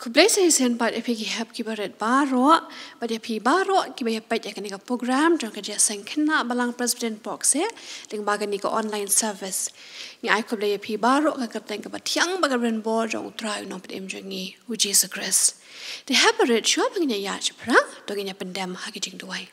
Blei sen pat epi ki hap ki baret baro, pat epi baro ki bayar pat yakan nika program Jingiaseng Khynnah Balang Presbyterian Pohkseh, lyngba nika online service. Ni ai Blei epi baro ka kapten ka pdiang bagaran bo jong try no pet imjongi u Jesus Christ. The habaret shua bangnya ya chpra doginya pendam haki jing duai.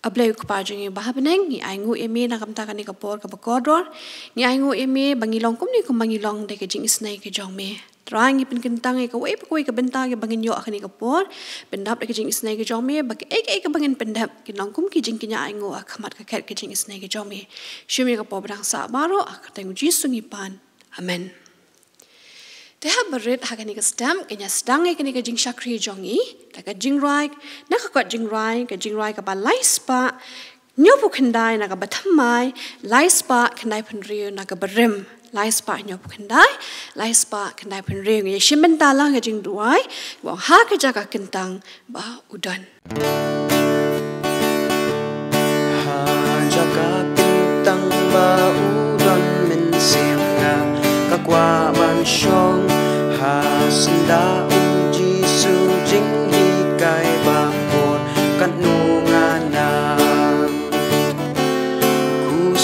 Ablei ku pajungi bahabeneng ni ai ngu emi na kamta ka nika por ka bakodor, ni ai ngu emi bangilong kum ni kum bangilong de ke jing isnai ke jong me. Terangi pen kentang ke wei pakoi ke bentang ke bangin yo akan ke por pendap ke jing isnai ke jome bagi ek bangin pendap ke nongkum ki jing kinya aingo akamat ke ket ke jing isnai ke jome syumi ke por bang sa baro akateng Yesus ngipan amen. Teha berit hakan ke stam kenya sedang ke jing syakri jongi ka jing rai na ka jing rai ka ba laispa nyopu kendai na ka batamai laispa kendai penriu na ka berim laispa nyopu kendai laispa kendai penriu ye shimentala ka jing duai wa ha ka jaga kentang ba udan ha jaga kentang ba udan min semna ka kwa ban shong ha senda Jisu jing hi kai ba por kan nungana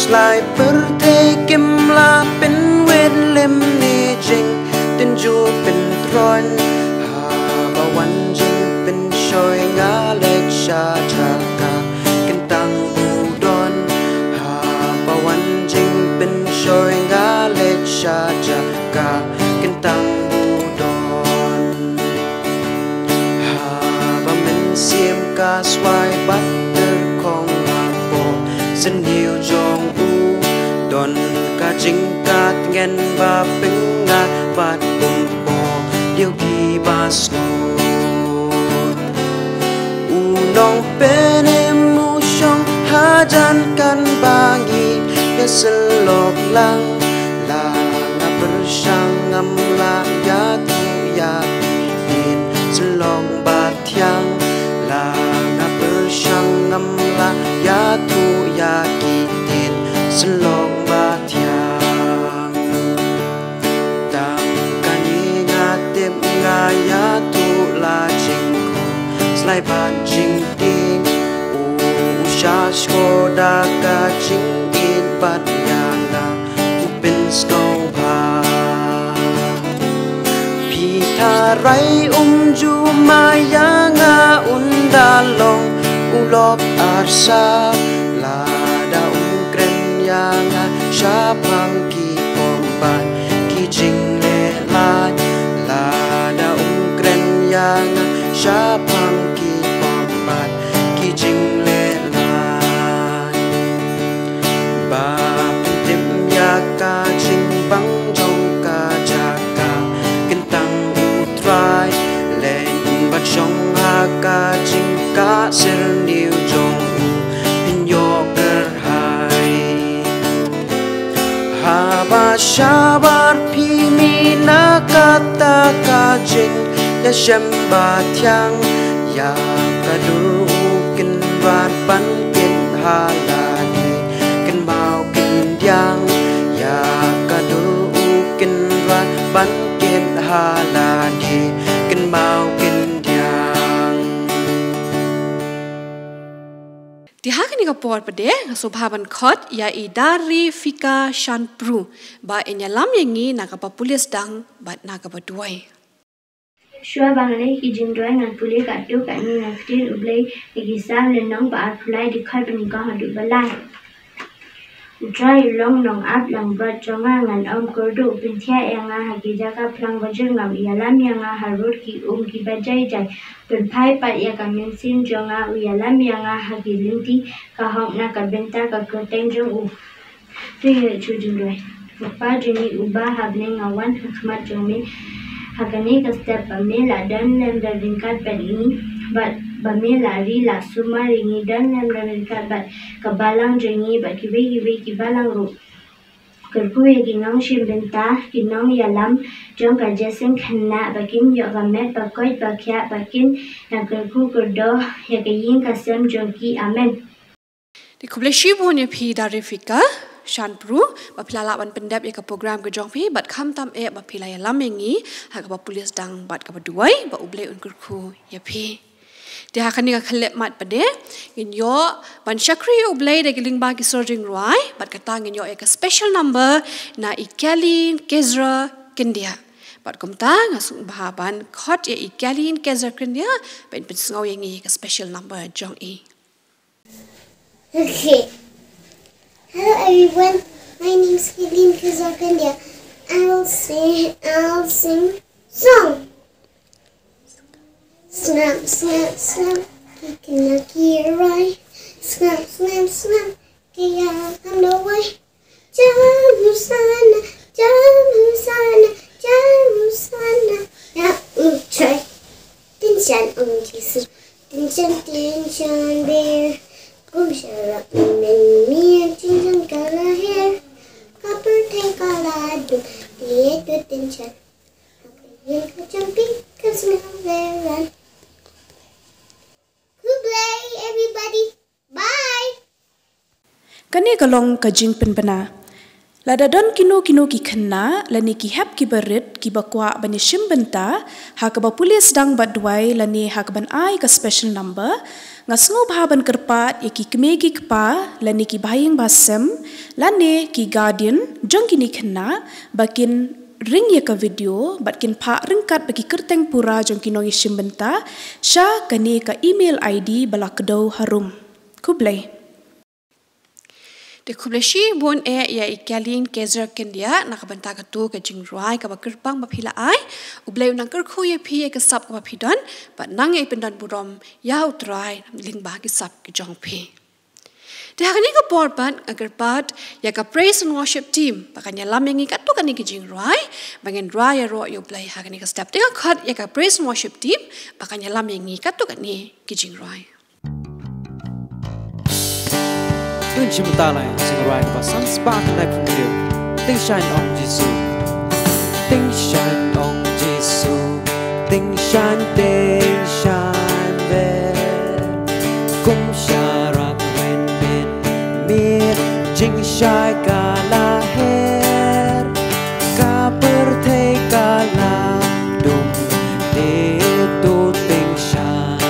Slai pertekim la pen wed lem ni jing tin ju pen tron ha ba wan jing pen shoy nga lek sha chaka kentang udon ha ba wan jing pen shoy nga lek sha chaka kentang udon ha ba men sim ka swai butter kong po sin hiu jong don ka jing kat ngen ba pinga bat umpo liu ki bas unong pene mu shong hajan kan bangi ya selok lang la na bersang ngam la ya tu ya din selong ba thiang la na bersang ngam la ya tu ya ki din selong ba thiang tang kani ngatem ngaya tu la jing slai ban jing ding u sha shoda ka jing in bat yang na upin sngewbha pi tha rai ju maya nga undalong ulok arsa la da yang syapang ki pomban ki jing le lai la da ungren yang syapang ki pomban ki jing le lai ba tim ya ka jing bang jong ka jaka kentang utrai len bat jong ha ka jing ka ser niu jong Haba shabar pimi na kata kajing ya shemba thiang ya kaduru kin rat ban kin halani kin mau kin diang ya kaduru kin rat ban kin halani kin mau kin diang Di hakan nika por pade subhaban khot ya idari fika shan pru ba enyalam yangi naka pulis dang bat naka duai Shua bangale ki jingdoi ngan puli ka tu ka ni ngan ftil ublei ki sam le nong ba apulai di khot bani ka hadu balai Dry long nong ap lang brat jonga ngan kurdu pintia yanga hagi jaka plang bajur ngam ialam yanga harut ki ki bajai jai penpai pat ya kamin sin jonga ialam yanga hagi linti ka hong na ka benta ka koteng jong tu ye chu jingdoi pa jini uba habne ngawan hikmat jongme Hakani ka step pamela dan lem da ringkat pad ini bat pamela ri la suma ringi dan lem da ringkat bat ka balang jengi bat ki balang ru Kyrkhu ye ginong shim benta ginong yalam jong ka jeseng Khynnah bakin yo ka met bakoi bakya bakin na Kyrkhu kurdo ya ka yin ka sem jong ki amen Di kuble shibu ne pi darifika shan pru bapilala ban pendap ya ka program ke jong pi bat kham tam e bapilaya lamengi ha ka pulis dang bat ka duai ba Blei un Kyrkhu ya pi dia akan ni khalep mat pade ngin yo ban shakri Blei de lyngba ki surging ruai bat kata ngin yo ek special number na ikalin kezra kindia bat kumta ngasung bahaban khot ya ikalin kezra kindia ben ngau yang ni ka special number jong e. Okay. Hello everyone. My name is Khynnah Kyrkhu. I'll sing song. Snap, snap, snap. Kicking a key right. Snap, snap, snap. Kaya come the way. Jamusana, Jamusana, Jamusana. Now try. Tinshan Jesus. Tinshan bear. Come share up me and Jingiaseng color hair. Copper tank color do. The good tension. Okay, jumping cause now they run. Blei, everybody. Bye. Kani kalong ka jing penbena. Lada don kino ki Khynnah lani ki hap ki berit ki bakwa bani shimbenta ha ka ba pulis dang badwai lani ha ka ban ai ka special number sngewbha ban kerpat ya ki kemegi kpa lani ki baying basem lani ki guardian jong kini Khynnah bakin ring ya ka video batkin pha ringkat bagi kerteng pura jong kinong shimbenta sha kani ka email ID balakdo harum ku Blei. De kubleshi bon ya ikalin kezra kendia nakabanta ka tu ka jingruai ka bakirpang bapila ai Blei unang Kyrkhu ya pi ka sap ka bapidon bat nang ya pendan burom ya utrai lyngba ki sap ki jong pi. De hakani ka porban agarpat ya ka praise and worship team pakanya lamengi ka tu kani ki jingruai bangen raya ro yo Blei hakani ka step tengah khat ya ka praise and worship team pakanya lamengi ka tu kani ki jingruai. Tuân chim ta lại sing right và sun spark lại from you. Tinh shine on Jesus. Tinh shine on Jesus. Tinh shine về. Kum sharak wen ben mir jing shai kala her. Ka perthei kala dum de tu tinh shine.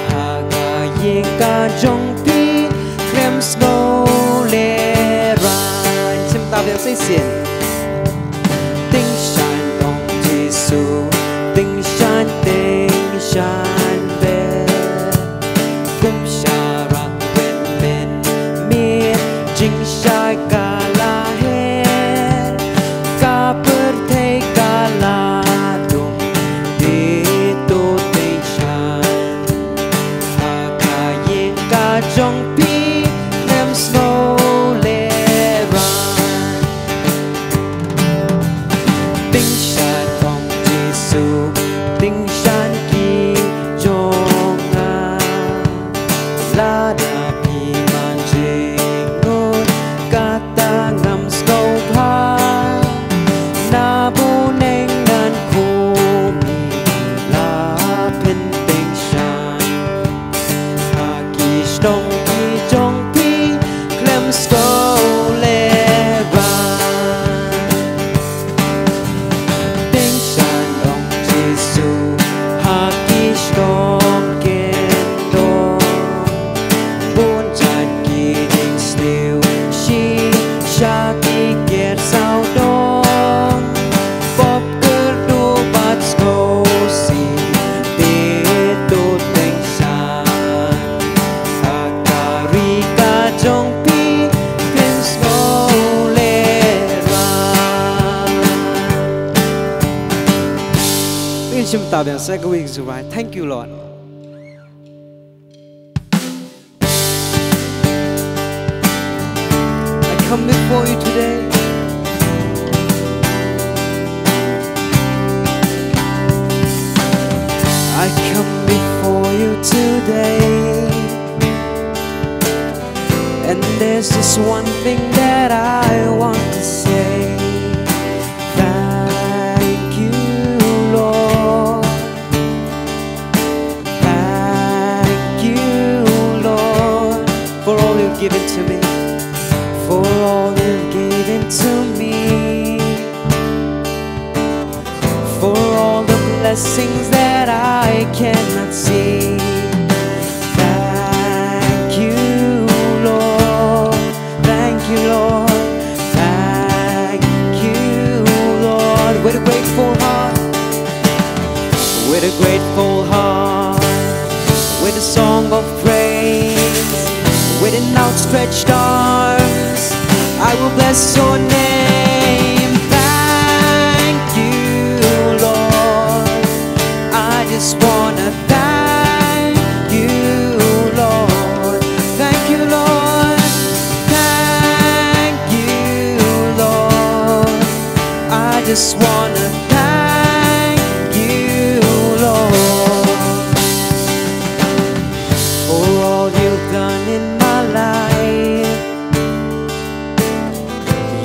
Haga yeng ka jong slowly run. Chim ta việc xây xiên. Tinh shine on Jesus. Tinh shine về. Kum sharak wen ben mir jing shai kala her. Ka perthei kala dum de tu tinh shine. Haga yeng ka jong pi slowly run. Tinh shine on Jesus. Tinh shine ki jong la da pi man jingon kata ngam sngewbha na bu neng nan kumi la pin tinh shine ha ki shnong ki jong slowly run. Tinh shine on Jesus. Haki shlom kendo. Buồn chạy kỳ đình still. She shaki get sao đông. Pop kerdu bat skosi. Te tu tinh shine. Hakari ka jong Thank you, Lord. I come before you today. I come before you today. And there's just one thing that I want to say. Thank you, Lord. Thank you, Lord, for all you've given to me, for all you've given to me, for all the blessings that I cannot see. Thank you, Lord. Thank you, Lord. Thank you, Lord. With a grateful heart, with a grateful heart, with a song of praise, with an outstretched arms, I will bless your name. Thank you, Lord. I just wanna thank you, Lord. Thank you, Lord. Thank you, Lord. I just wanna thank you, Lord, for all you've done in my life.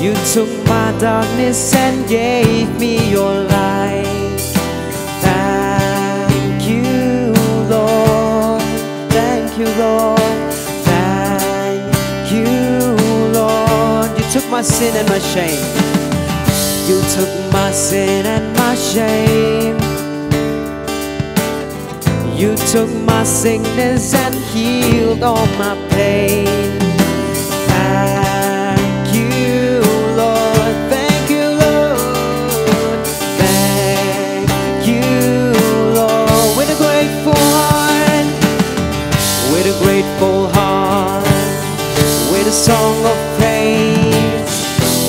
You took my darkness and gave me your light. Thank you, Lord. Thank you, Lord. Thank you, Lord. You took my sin and my shame. You took my sin and my shame. You took my sickness and healed all my pain. Thank you, Lord. Thank you, Lord. Thank you, Lord. With a grateful heart, with a grateful heart, with a song of praise,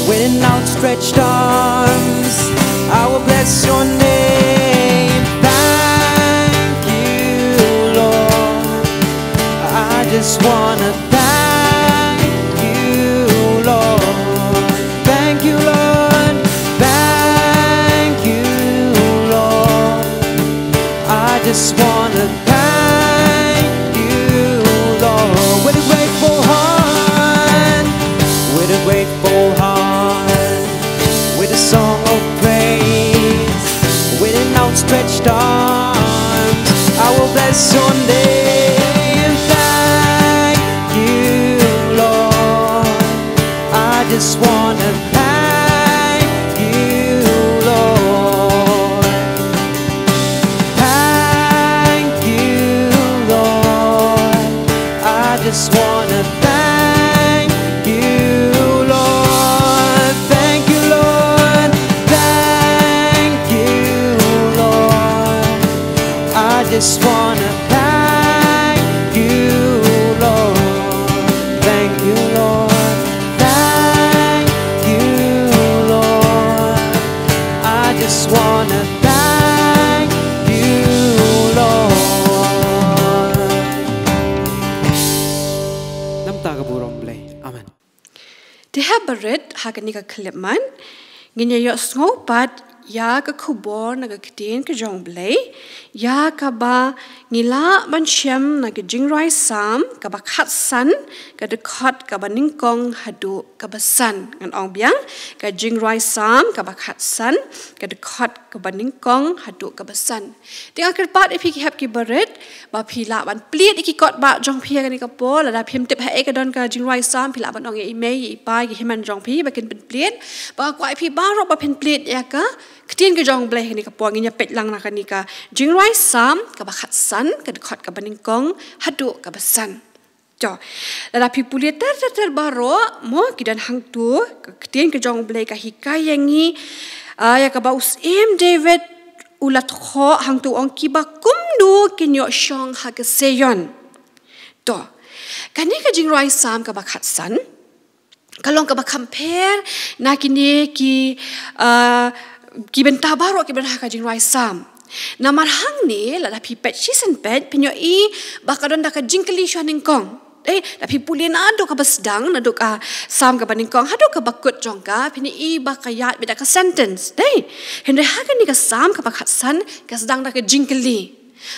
with an outstretched arms, I will bless your name. Thank you, Lord. I just wanna thank you, Lord. Thank you, Lord. Thank you, Lord. I just wanna thank you, Lord. With a grateful heart, with a grateful heart, with a song of praise, with an outstretched arms, I will bless your name. Thank you, Lord. I just wanna thank you, Lord. Thank you, Lord. I just wanna thank you, Lord. Thank you, Lord. Thank you, Lord. I just wanna thank you, Lord. Thank you, Lord. Thank you, Lord. I just wanna thank you, Lord. น้ำตากระบุรมเลยอาเมน Det här beredd har ni ka klemman. Gini yo sngewbha ya ka khubor na ka ktin ka jong Blei. Ya ka ba ngila ban shem na ka jingrai sam ka ba khatsan ka de khat ka ba ningkong hadu ka ba san ngan ong biang ka jingrai sam ka ba khatsan ka de khat ka ba ningkong hadu ka ba san. Ti akar pat ipi ki hap ki beredd ba phila ban pliet iki kot ba jong phia ka ni ka po la da phim tip ha e ka don ka jingrai sam phila ban ong e mai i pai ki himan jong phi ba kin pen pliet ba kwai phi ba ro ba pen pliet ya ka ktin ka jong Blei ni ka po nginya pet lang na ka ni ka jingrai sam ka ba khatsan ka de khat ka ba ningkong hadu ka ba san. Jo, la pi puliet ter baro mo kidan hang tu ktin ka jong Blei ka hikayangi ya ka ba us David ulat kho hang tu ong ki ba kumdu kinyo shong ha ka seyon. To, kani ka jingrai sam ka ba khatsan kalong ka ba compare na kini ki benta baro ki benha ka jingrai sam. Na marhang ni la pi pet season pet pinyo i bakadon da ka jingkeli shaning kong. Da pi pulin ado ka basdang na do ka sam ka baning kong hado ka bakut jong ka pini i bakayat bida ka sentence. Hendre ha ka ni ka sam ka bakhatsan ka sedang da ka jingkeli.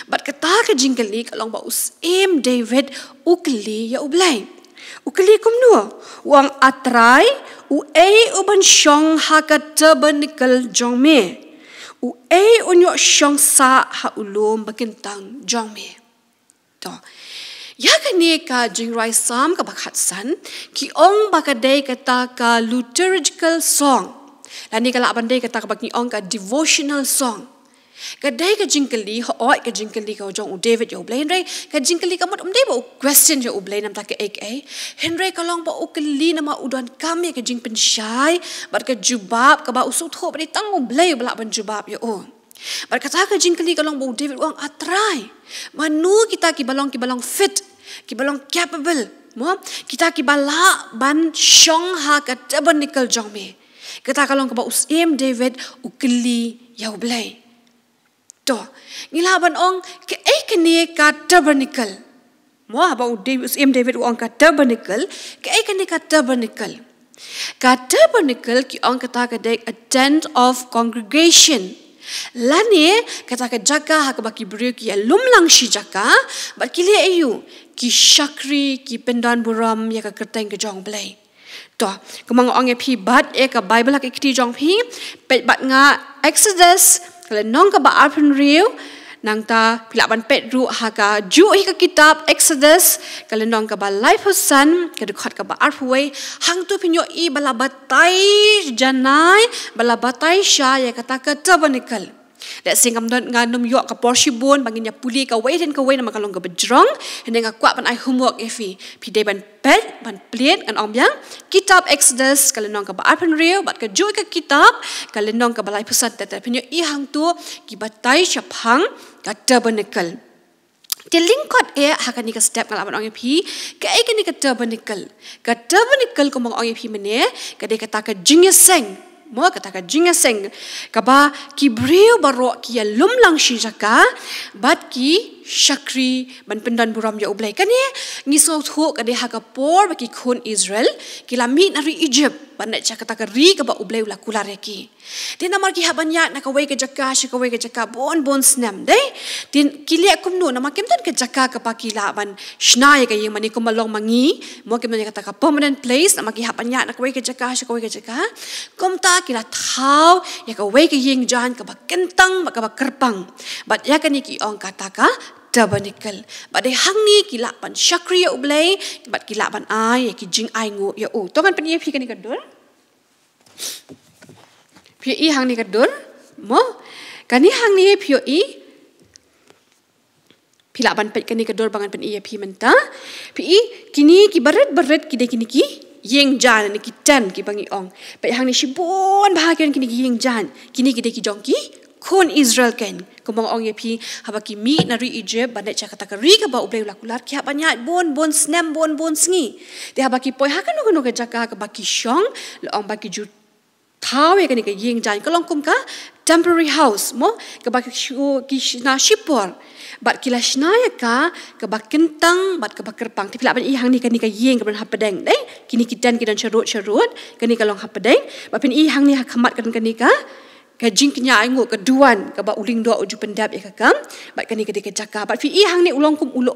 Bat kata ka jingkeli kalong ba us David ukli ya Blei. Ukli kumno uang atrai u uban shong ha ka tabernacle jong me. U unyo shong sa ha ulom bakintang jong me. To Ya kani ka jingrai sam ka bakhatsan ki ong bakadai kata ka liturgical song. Lani kala bandai kata ka baki ong ka devotional song. Kadai ka jingkali hooi ka jingkali ka jong David yo Blei Henry ka jingkali ka mot dei ba question yo Blei nam ta ka ek Henry ka long ba ukali nama udan kami ka jing pensyai bat ka jubab ka ba usut ho ba tang Blei bala ban jubab yo bat kata ka jingkali ka long ba David wang atrai manu kita ki balong fit ki balong capable mo kita ki bala ban shong ha ka tabernacle jong me kata ka long ka ba usem David ukali yo Blei to ngilaban ong ke kene ka tabernacle mo ba David ong ka tabernacle ke kene ka tabernacle ki ong kata ka dek a tent of congregation lani kata ka jaka ha ka baki brio ki lumlang shi jaka ba kile ayu ki shakri ki pendan buram ya ka kerteng ke jong Blei to kumang ong e phi bat ka bible ka kiti jong phi pet bat nga Exodus kalau nong ka ba arpen riu nang ta pilaban pet ru ha ka ju hi ka kitab Exodus kalau nong ka ba life hosan ka dekhat ka ba arpway hang tu pinyo I bala batai janai bala batai sha ya kata ka tabernacle dak singam don nganum yo ka porsibon bangin ya puli ka wait ka wait nama kalong ka bejrong hene nga kwat ban ai homework efi pide ban pet ban plate kan ombyang kitab Exodus kalau nong ka ba arpen riu bat ka ju ka kitab kalau nong ka ba life hosan tata pinyo I hang tu ki batai shaphang ka tabernacle te lingkot hakani ka step ngalaban ong pi ka kani ka tabernacle ko mong ong pi mene ka de kata ka jingiaseng mo kata ka jingiaseng ka ba ki breu baro ki lumlang shi jaka bat ki shakri ban pendan buram ya Blei kani ngisau thu ka de ha ka por ba ki khun Israel ki lami nari Egypt ban cha kata ka ri ka ba Blei la kulare ki tin namar ki habanya na ka wei ka jaka shi ka wei ka jaka bon snam dei tin kilia kumnu nama kemtan ka jaka ka pa ki la ban shnai ka yeng mani ko malong mangi mo kemtan kata ka permanent place nama ki habanya na ka wei ka jaka shi ka wei ka jaka komta ki la thau ya ka wei ka yeng jan ka ba kentang ba ka ba kerpang bat ya kani ki ong kata ka tabernacle bat de hangni ki la ban shakri ya Blei bat ki la ban ai ki jing ai ngo ya to kan pani phi kani ka dul phi I hangni ka dul mo kani hangni phi I pila ban pet kani ka dul bangan pani phi menta phi kini ki baret ki de kini ki yeng jan ni ki tan ki bangi ong pe hangni shibon bahagian kini ki yeng jan kini ki de ki jong ki kon Israel ken kumong ong yepi habaki mi nari Egypt bandet cha kata ri ka ba Blei lakular ki habanya bon snam bon sngi de habaki poi hakanu kanu ka jaka ka baki shong lo ong baki ju thawe kani ka yeng jan kalong kum ka temporary house mo ka baki ki na shipor bat kila shnaya ka ba kentang bat ka ba kerpang ti pila ban I hang ni kani ka yeng ka ban hapadeng dei kini kitan kidan charut kani kalong hapadeng ba pin I hang ni ha khamat kan kani ka jingknya aingo keduan ka ba Lyngdoh uju pendap ya kakam bat kani ka jaka bat fi I hang ni ulong kum ulo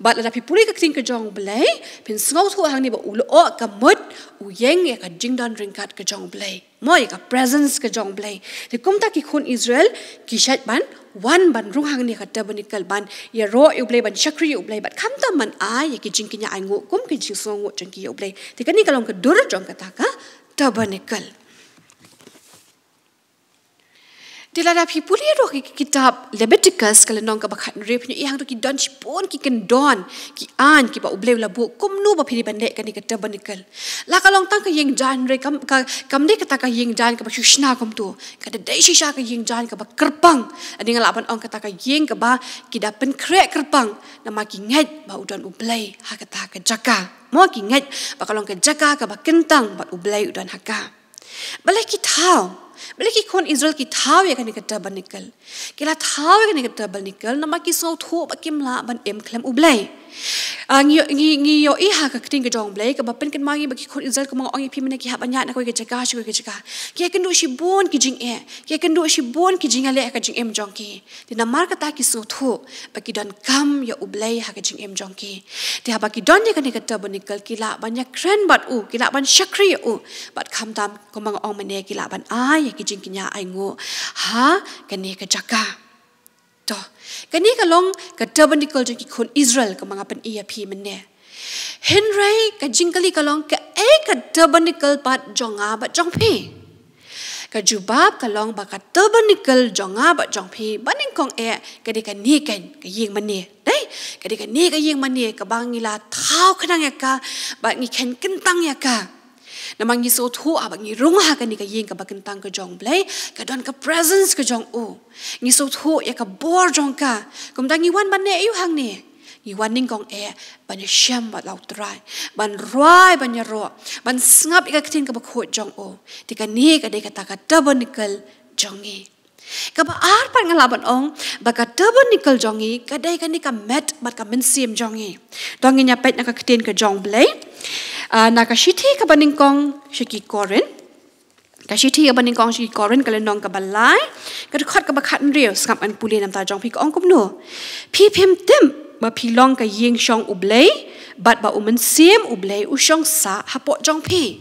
bat la pi puli ka kring ka jong Blei pin snau thu hang ni ba ulo ka mut uyeng ya ka jingdan ringkat ka jong Blei mo ya ka presence ka jong Blei ti kumta ki khun Israel ki shat ban wan ban rung hang ni ka tabernacle ban ya ro Blei ban shakri Blei bat kamta man ai ya ki jingknya aingo kum ki jisongo jangki Blei ti kani kalong ka dur jong kata ka tabernacle Dilada pi puli ro ki kitab Leviticus kalau nong ka bakhat rep ni ihang tu ki don pun ki ken don ki an ki ba Blei la bu kumnu ba phiri bandek kan ni ka tabernacle la kalong tang ka yeng jan re kam de kata ka yeng jan ka ba shushna kom tu ka de dai shisha ka yeng jan ka ba kerpang ani ngalaban ong kata ka yeng ka ba ki da pen krek kerpang nama ki ngat ba udon Blei ha kata ka jaka mo ki ngat ba kalong ka jaka ka ba kentang ba Blei udon haka balai ki thau Blei ki kon Israel ki thau ya kan ka tabernacle kila thau ya kan ka tabernacle nama ki so thu ba kim la ban em klem Blei ngi yo I ha ka kting ka jong Blei ka ba pen kan magi ba ki kon Israel ka ong pi mena ki ha banya na ko ka jaka shi ko ka jaka ki kan du shi bon ki jing ki kan du shi bon ki jing ale ka jing em jong ki ti na mar ka ta ki so thu ba ki don kam ya Blei ha ka jing em jong ki ti ha ba ki don ya kan ka tabernacle ki la banya kren bat ki la ban shakri bat kham tam ko mang ong mene ki la ban ai ki jing kinya ai ngo ha kan ni ka jaka Toh, kani kalong ka tabernacle jong ki kon Israel ka mga pan iya pi mene. Henry ka jingkali kalong ka ka tabernacle pat jonga ba jong pi. Ka jubab kalong ba ka tabernacle jonga ba jong pi baning kong ka di ka ni kan ka ying mene. Dai, ka di ka ni ka ying mene ka bangila thau khnang ya ka ba ngi ken kentang ya ka. Namang ngi so thu abang ngi runga ka ni ka ying ka ba kentang ka jong Blei ka don ka presence ka jong u. Ngi so thu ya ka bor jong ka. Kum dang ngi wan ban ne yu hang ni. Ngi wan ning kong ban ya syam ba lau trai. Ban ruai ban ya ro. Ban ngap ika ketin ka ba khot jong u. Ti ka ni ka de ka ta ka tabernacle jong ni. Ka ba ar pan ngalaban ong ba ka tabernacle jong ni ka de ka ni ka met bat ka mensim jong ni. Dong nya pet na ka ketin ka jong Blei. Nakashiti ka baning kong shiki korin. Kashiti ka baning kong shiki korin kalenong ka balai. Kadukhat ka bakat nriyo skap an puli nam ta jong pi ka ong kumno. Pi pim tim ma pilong ka ying shong u Blei bat ba umen sim u Blei u shong sa hapot jong pi.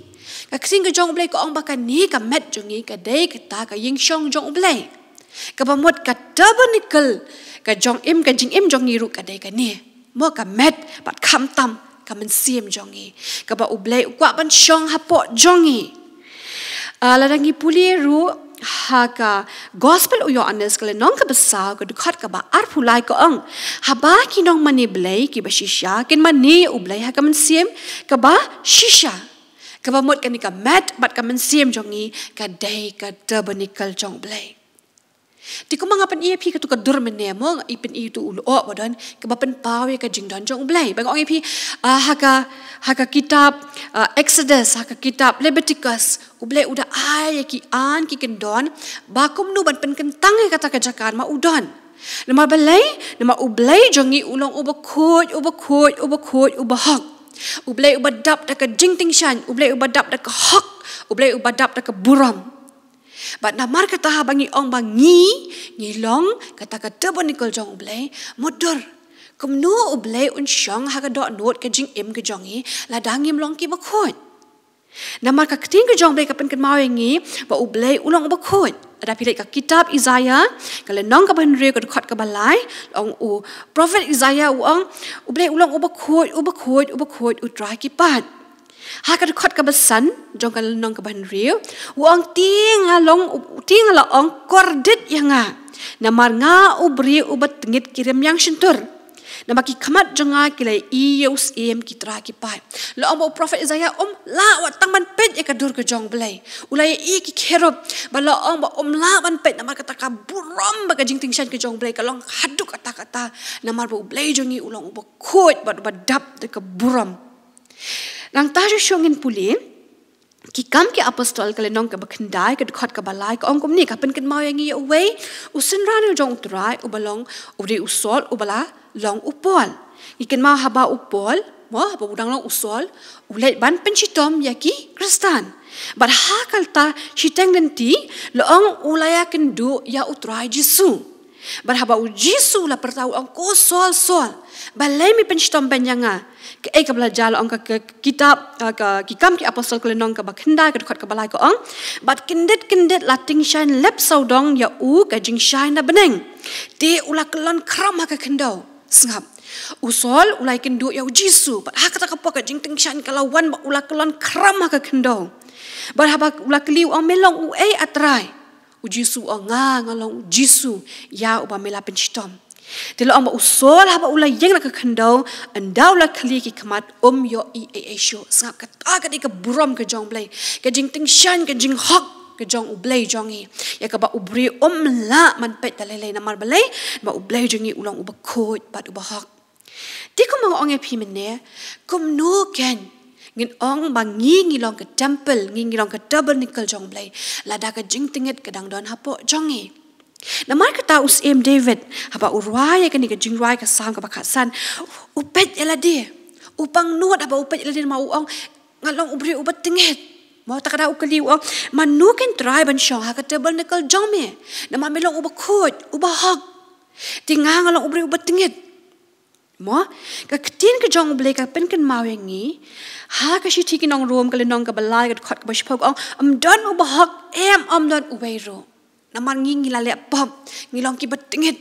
Ka ksing ka jong Blei ka ong baka ni ka met jongi ka day ka ta ka ying shong jong u Blei. Ka bamot ka tabernacle ka jong im ka jing im jong ni ru ka day ka ni. Mo ka met bat kam tam ka mensim jongi ka ba u Blei kwa ban shong hapot jongi ladangi puli ru ha ka gospel u Yohanes kale nong ka basa ka dukhat ka ba ar pulai ka ong ha ba ki nong mani Blei ki ba shisha kin mani u Blei ha ka mensim ka ba shisha ka ba mot ka ni ka mat bat ka mensim jongi ka dai ka tabernacle jong Blei. Di ko mga pan iya pi ka tu ka durmene mo ipin itu ulo badan ka ba pan pawe ka jingdan jong Blei bang ong ipi haka kitab Exodus haka kitab Leviticus u Blei udah ay ki an ki kendon ba kum nu ban pen kentang kata ka jakan ma udon nama u Blei jongi ulong ubakut ubahak u Blei ubadap da ka jingting shan u Blei ubadap da ka hak u Blei ubadap da ka buram. Bat namar kata bangi ong bangi ngilong kata ka tabernacle jong Blei modur kumno u Blei un shong ha ka dot not ka jing im ka jongi la dangim long ki bakhot namar ka kting ka jong Blei ka pen kan mawe ngi ba u Blei ulong bakhot ada pilih ka kitab Isaiah kala nong ka ban re ka khot ka balai ong u prophet Isaiah ong u Blei ulong bakhot u try ki pat ha ka khot ka basan jong ka nong ka ban riu wang ting la ong kordit yanga namar nga ubri ubat ngit kirim yang shentur namaki khamat jonga kilai ius em kitra ki pai lo ong prophet Isaiah la wa tang ban pet ka dur ka jong Blei ulai ki kherop ba lo ong ba la ban pet namar kata ka buram ba ka jing ting shan ka jong Blei ka long haduk kata namar ba Blei jongi ulong ba khot ba dap de ka buram nang tajo shongin puli ki kam ki apostol kale nong ka bakhandai ka khot ka balai ka ongkom ni ka pen ken mawengi away usin ranu jong trai ubalong uri usol ubala long upol iken ma haba upol mo haba udang long usol ulai ban penchitom yaki kristan bar hakalta shiteng denti loong ulaya kendu ya utrai jisu bar haba u jisu la pertau ong ko sol balai mi penchitom banyanga ka belajar ong ka kitab ka kikam ki apostol kale nong ka bakhandai ka khot ka balai ko ong bat kindet lating shine lep saudong ya u ka jing shine na beneng ti ula kelon kram ka kendau sngap usol ulai kendu ya jisu bat ha kata ka ka jing ting shine kalawan ba ula kelon kram ka kendau bar haba ula keliu ong melong u atrai u jisu ong ngalong jisu ya uba mela penchitom Tilo amba usol haba ulai yang nak kendau andau la kali ki kamat yo show sangap ka di ka buram ka jong Blei ka jing ting shan ka jing hok ka jong u Blei jongi ya ka ba ubri la man pet dalele namar Blei ba u Blei jongi ulang u bakot bat u bahak ti ko mga ong pi mene kum no ken ngin ong bangi ngilong ka temple ngilong ka tabernacle jong Blei lada ka jing tinget ka dang don hapo jongi namar kata us David haba urwaya kani ka jingrai ka sang ka bakasan upet yala dia upang nuat haba upet yala dia mau ong ngalong ubri ubat tinget mau takada ukali ong manuken try ban shong ha ka tabernacle jome nama melong ubakot ubahak tingang ngalong ubri ubat tinget mo ka ketin ka jong Blei ka pen kan mawengi ha ka shiti kinong rom ka lenong ka balai ka khot ka bashpok ong don ubahak don uweiro namar ngilale pop ngilong ki batingit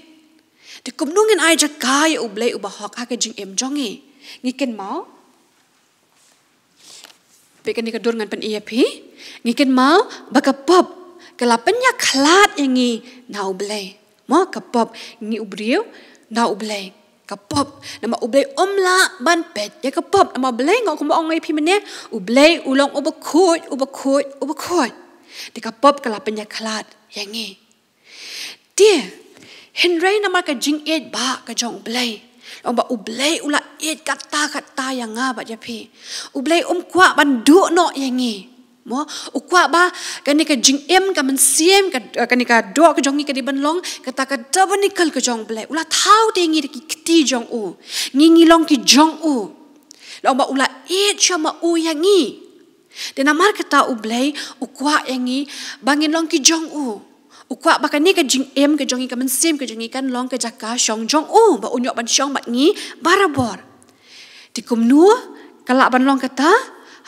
Di kumnungin ai jakai u Blei u bahok ha ka jing jongi. Ngiken mau. Pekan ni kadur ngan pen EAP. Ngiken mau bakapop. Kelapanya klat yang ngi na u Blei. Mo kapop ngi u briu na u Blei. Kapop nama u Blei omla ban pet ya kapop nama Blei ngok ko ong EAP mene u Blei ulong ubakut. Di kapop kelapanya klat yang ngi. Dia Henry nama ka jing ba ka jong Blei. Lomba u Blei ula kata yang nga ba japi. U Blei kwa ban du no yang ngi. Mo u kwa ba kani ka jing ka mensiem kani ka do ka jong ka di ban long kata ka tabernacle ka jong Blei. Ula thau de ngi ki kti jong u. Ngi long ki jong u. Lomba ula chama u yang ngi. Dan amar kata u Blei u kwa yang ngi bangin long ki jong u. Ukwa baka ni ka jing ka jongi ka mensim ka jongi kan long ka jaka shong jong ba unyok ban shong bat ngi barabor. Di kumnua kalak ban long kata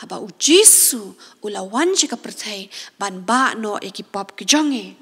haba u Jisu ulawan je ka pertai ban ba no ekipop ke jongi.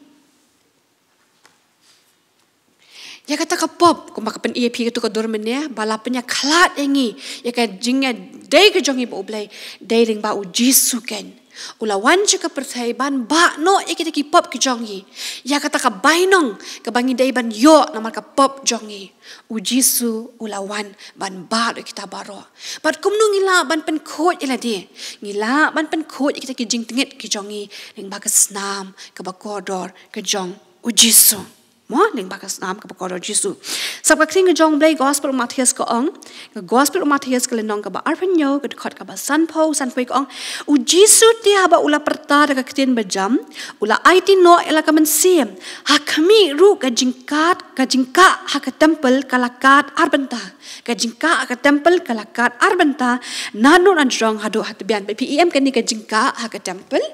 Ya kata ka pop kumba ka pen EAP ka tu ka dormene bala penya klat engi ya ka jingnya dei ka jongi ba u Blei dei ring ba u Jisu ken. Ulawan je ka pertai ban ba no ikita ki pop ki jongi. Ya kata ka bainong ka bangi dai ban yo namar ka pop jongi. U Jisu ulawan ban ba do kita baro. Bat kumnu ngila ban pen khot ila di. Ngila ban pen khot ikita ki jing tinget ki jongi ning ba ka snam ka ba kodor ka jong u Jisu. Mo ning ba ka snam ka ba kodor Jisu. Sab ka kring jong Blei gospel Matthias ko ong. Gospel Matthias ka lenong ka ba arpanyo ka khot ka ba sanpo ko ong. U Jisu ti haba ula perta da ka ktin bajam ula IT no ela ka mensim. Ha kami ru ka jingkat ka jingka ha ka temple kalakat arbenta. Ka jingka ka temple kalakat arbenta nanu an jong hadu hatbian PEM kan ni ka jingka ha ka temple.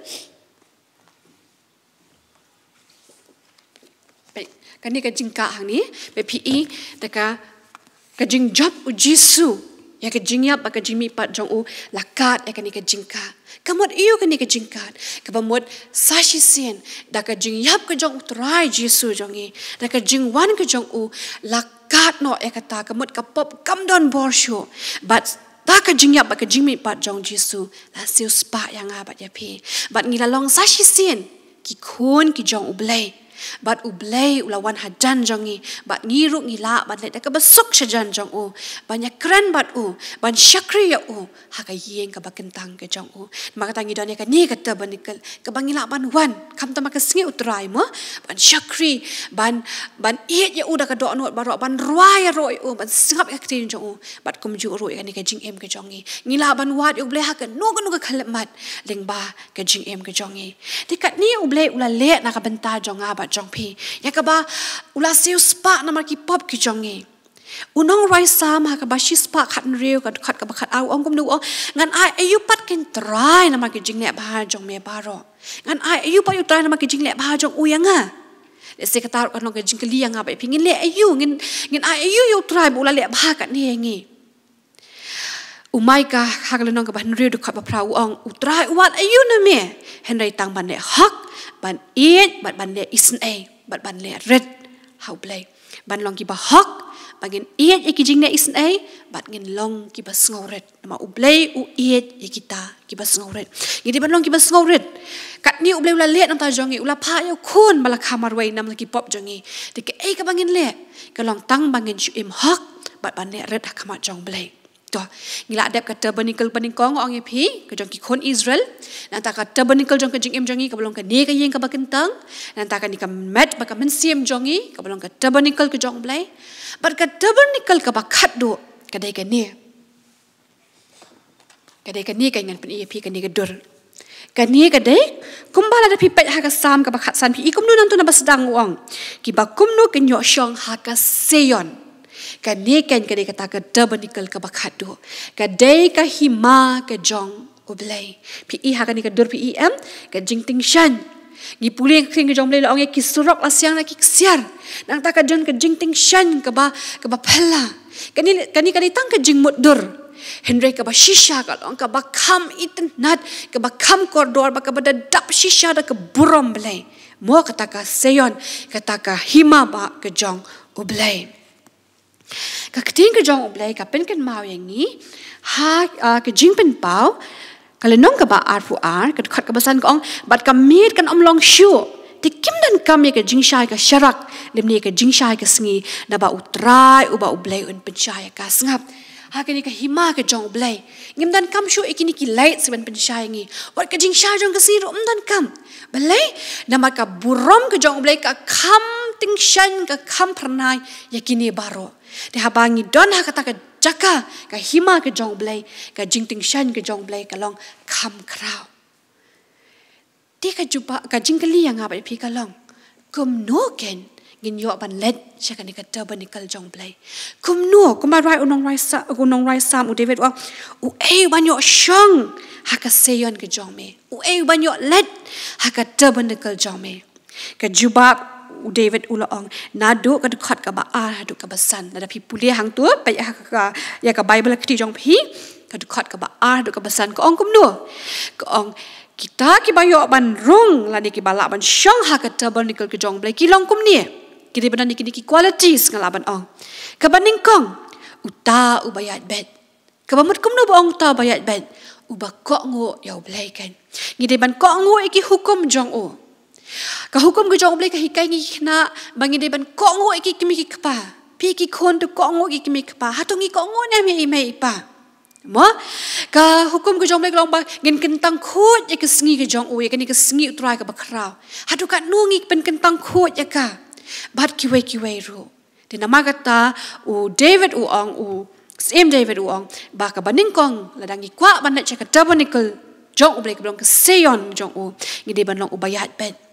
Kani ka jingka hang ni PE taka ka jing job u Jisu ya ka jingyap ka jimi pat jong u lakat ya kani ka jingka kamot iyo kani ka jingkat ka bamot sashi sin da ka jingyap ka jong utrai Jisu jongi da ka jingwan ka jong u lakat no ya kata kamot ka pop kam don borsho but ta ka jingyap ka jimi pat jong Jisu la siu spa yang abat ya pi but ngilalong sashi sin ki kun ki jong u Blei. Bat u Blei ulawan hajan jongi bat ngiruk ngila bat let ka besuk sajan jong u banyak keren bat u ban syakri ya u ha ka yeng ka bakentang ke jong u maka tangi don ka ni ka tabernacle ka bangila ban wan kam ta maka sngi utrai mo ban syakri ban iet ya u da ka do no barok ban ruai roi u ban singap ka tin jong u bat kum ju ru ka ni ka jing ka jongi ngila ban wat u Blei ha ka no ka khalmat lyngba ka jing ka jongi dikat ni u Blei ula le na ka benta jong ba jong pi ya ka ba ula siu spa namar ki pop ki jongi unong rai sam ha ka ba shi spa khat riu ka khat ka ba khat au ong kum nu ngan ai ayu pat ken try namar ki jing le ba jong me baro ngan ai ayu pa yu try namar ki jing le ba jong u yang le se ka tar ka long ka jing ka li yang ba pingin le ayu ngin ai ayu yu try bu la le ba ka ni ngi umai ka haglonong ka ban riu du khat ba prau ong utrai wat ayu na me henry tang ban le hak ban iet ban le isn a ban le red how Blei ban long ki ba hak bangin iet ki jing ne isn a bat ngin long ki ba sngoret nama u Blei u iet kita ki ba sngoret ngidi ban long ki ba sngoret kat ni u Blei ula le nam ta jongi ula pha yo khun bala khamarwei nam ki pop jongi de ke ka bangin le ka long tang bangin chu im hak ban le red hakama jong Blei to ngila adap ka tabernacle paningkong ong epi ka jong ki khon Israel nanta ka tabernacle jong ka jing jongi ka belong ka ne ka yeng ka bakentang nanta ka ni ka met ba ka mensim jongi ka belong ka tabernacle ka jong Blei bar ka tabernacle ka bakhat do ka dai ka ne ka ngan pen epi ka ne ka dur ka ne ka dai kumbala da pi pet ha ka sam ka bakhat san pi ikum nu nam tu na basdang ong ki ba kumnu ka nyo shong ha ka seyon ka ne ken ka de kata ka tabernacle ka bakhat do ka dei ka hima ka jong u Blei PE ha ka ni ka dur PEM ka jingting shan gi puling kring ka jong Blei la ong ki surok la siang la ki ksiar nang ta ka jon ka jingting shan ka ba phela ka ni tang ka jing mut dur Henry ka ba shisha ka long ka ba kham itnat ka ba kham koridor ba ka ba dap shisha da ka burom Blei mo kata ka seyon kata ka hima ba ka jong u Blei Ka keting ke jong Blei ka pen kan mau yang ni ke jing pen pau kalau nong ka ba ar fu ar ka khat ka basan ka ong bat ka mit kan om long shu ti kim dan kam ye ka jing shai ka sharak lim ni ka jing shai ka sngi na ba utrai u ba u Blei un pen shai ka sngap hakani ka hima ka jong Blei ngim dan kam shu ikini ki lait siban pen shai ngi wat ka jing shai jong ka si ro dan kam Blei nama ka burom ka jong Blei ka kam ting shan ka kam pranai yakini baro de habangi don ha kata ka jaka ka hima ka jong Blei ka jing ting shan ka jong Blei ka long kam krau ti ka juba ka jing kali yang apa pi ka long kum no ken ngin yo ban let shaka ni ka tabernacle jong Blei kum no kuma rai unong rai sam u David wa u ban yo shong ha ka seyon ka jong me u ban yo let ha ka tabernacle jong me ka juba David ulaong nado ka dukhat ka ba hadu ka basan nada pi pulia hang tu pa ya ka Bible kti jong pi ka dukhat ka ba hadu ka basan ko ong kum no ko ong kita ki bayo ban rung la ni ki bala ban shong ha ka tabernacle ke jong Blei ki long kum ni ki ban ni ki qualities ngalaban ong ka baning kong uta u bayat bet ka bamut kum no ba ong ta bayat bet u ba ko ngo ya Blei kan ngi ban ko ngo iki hukum jong o ka hukum ke jong Blei ka hikai ngi Khynnah bangi de ban ko ngo iki kimi ki kpa pi ki khon tu ko ngo iki kimi kpa hatungi ko ngo ne me pa mo ka hukum ke jong Blei long ba ngin kentang khot ya ka sngi ke jong o ya ka ni ka sngi utrai ka bakrau hatu ka nungi pen kentang khot ya ka bat ki we ru de nama kata u David u ong u sim David u ong ba ka baning kong ladangi kwa ban na cha ka tabernacle jong Blei ka long ka seyon jong o ngi de ban long u bayat bet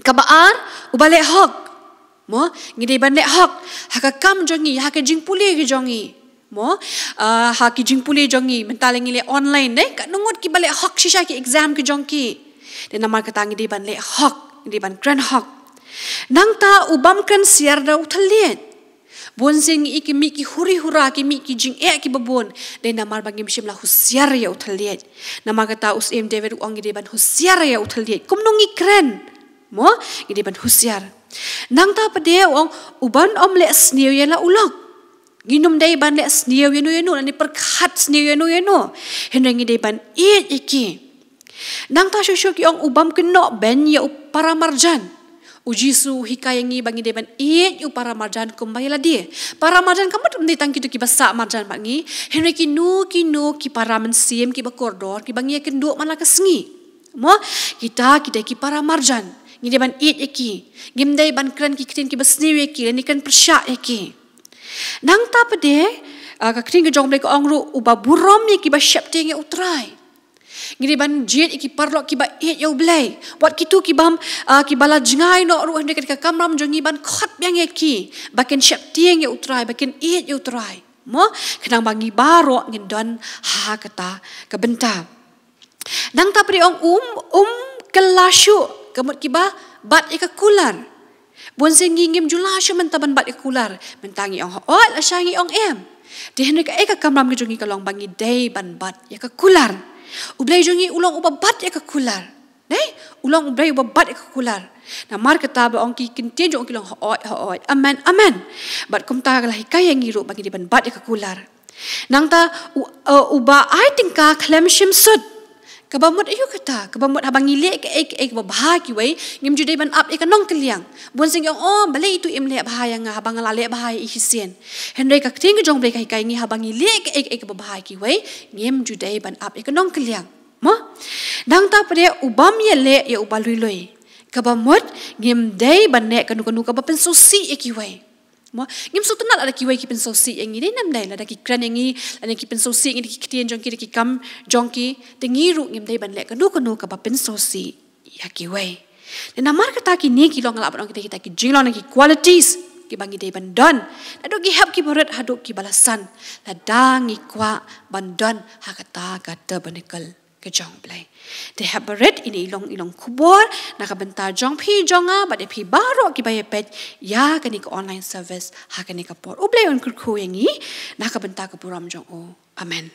kabaar ubale hok mo ngide ban le hok hakakam jongi haka jing puli ke jongi mo haki jing puli jongi mentalengi le online ne ka nungut ki bale hok shisha ki exam ke jongki de namar kata ngide ban le hok ngide ban grand hok nang ta ubam kan siar da uthaliet bonsing iki mi ki huri hura ki mi ki jing ki babon de namar bangim shimla husiar ya uthaliet namar kata usim David ong ngide ban husiar ya uthaliet kumnungi kren mo ngide ban husiar nang ta pade ong uban om le snew yela ulok ginum dai ban le snew yenu ani perkhat snew yenu heneng ngide ban iki nang ta shosho ki ong ubam keno ben ya para marjan ujisu hikayangi bangi de ban u para marjan kumbayala dia para marjan kamu tum ditang kitu ki basa marjan bangi heneng ki nu ki para mensim ki bakordor ki bangi kendo mana kesngi mo kita ki para marjan ngide ban iki gimdai ban kran ki krin ki basniwe ki ni kan persya iki nang ta pade ka krin ke jong Blei ko ongru uba burom ki ba syapte nge utrai ngide ban jet iki parlok ki ba ya Blei wat kitu ki bam ki bala jingai no ru hende ka kamram jongi ban khat byang ki baken syapte nge utrai baken ya utrai mo kenang bangi baro ngindon ha kata ka benta nang ta pade ong kelasyu kamut kiba bat ika kular bonseng ngim jula shu mentaban bat ika kular mentangi ong oi la shangi ong em de henrik eka kamram ki jongi kalong bangi dei ban bat ika kular ublei jongi ulong uba bat ika kular dei ulong ublei uba bat ika kular na mar kata ba ong ki kintin jong kilong oi amen bat kum ta la hikaya ngiru bangi di ban bat ika kular nang ta uba ai tingka klem shim sud kabamut ayu kata kabamut habangi le ek babha ki wei ngim jude ban up ek nong keliang bonsing ong bale itu im le bahaya nga habang la le bahaya i hisien henry ka ting jong Blei kai ngi habangi le ek babha ki wei ngim jude ban up ek nong keliang mo dang ta pade ubam ye le ye ubalui loi kabamut ngim dei ban ne kanu ka bapen sosi ek wei mo ngim sutunal ada ki wei ki pen sosi engi de nam dai la da ki kran engi la ki pen sosi engi ki kitien jong ki kam jong ki tengi ru ngim dai ban le kanu ka ba pen sosi ya ki wei de namar kata ki ni ki long la ba kita ki jinglon ki qualities ki bangi dai ban don adu ki hap ki boret hadu ki balasan la dangi kwa ban don ha kata tabernacle ke jong Blei de hab red ini ilong kubor nak bentar jong pi jonga ba de pi baro ki baye pet ya kani ko online service ha kani ka por Blei on Kyrkhu yangi nak bentar ka puram jong amen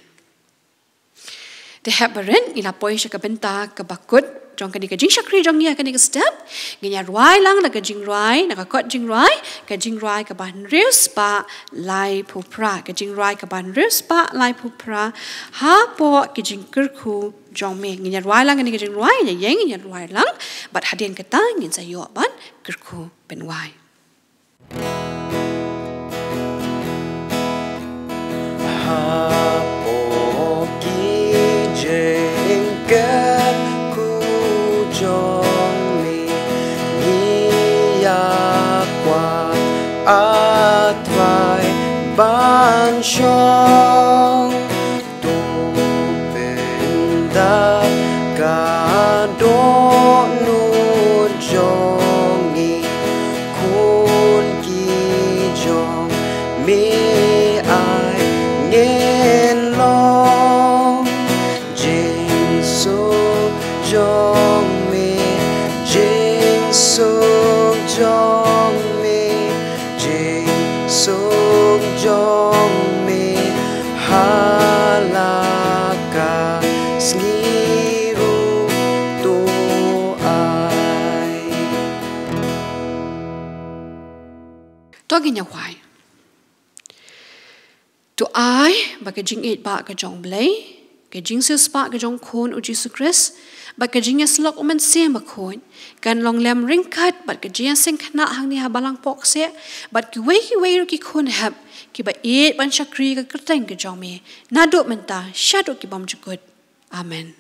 de hab red ila poi ka bentar ka bakut jong kani ka jing shakri jong ya kani ka step ngenya ruai lang la ka jing ruai na ka kot jing ruai ka ban rius pa lai pupra ka jing ruai ka ban rius pa lai pupra ha po ki jing Kyrkhu jong me ngenya ruai lang kani ka jing ruai ya yeng ngenya ruai lang bat hadien ka ta ngin sa yo ban Kyrkhu ben wai ban shong tu benda ka do nu jongi kun ki jong me ai ngen long jing so jong me jing so jong me jing so jong me halaka sniru tu ai togi nya wai tu ai ba ka jing it ba ka jong Blei ka jing sis pa ka jong khon u Jesus Christ ba ka jing slok umen se ma khon kan long lem ring khat ba ka jingiaseng Khynnah hang ni ha Balang Pohkseh ba ki wei ru ki khon hab ki ba it ban shakri ka kerteng ka jong me na do menta shadu ki bam jukut amen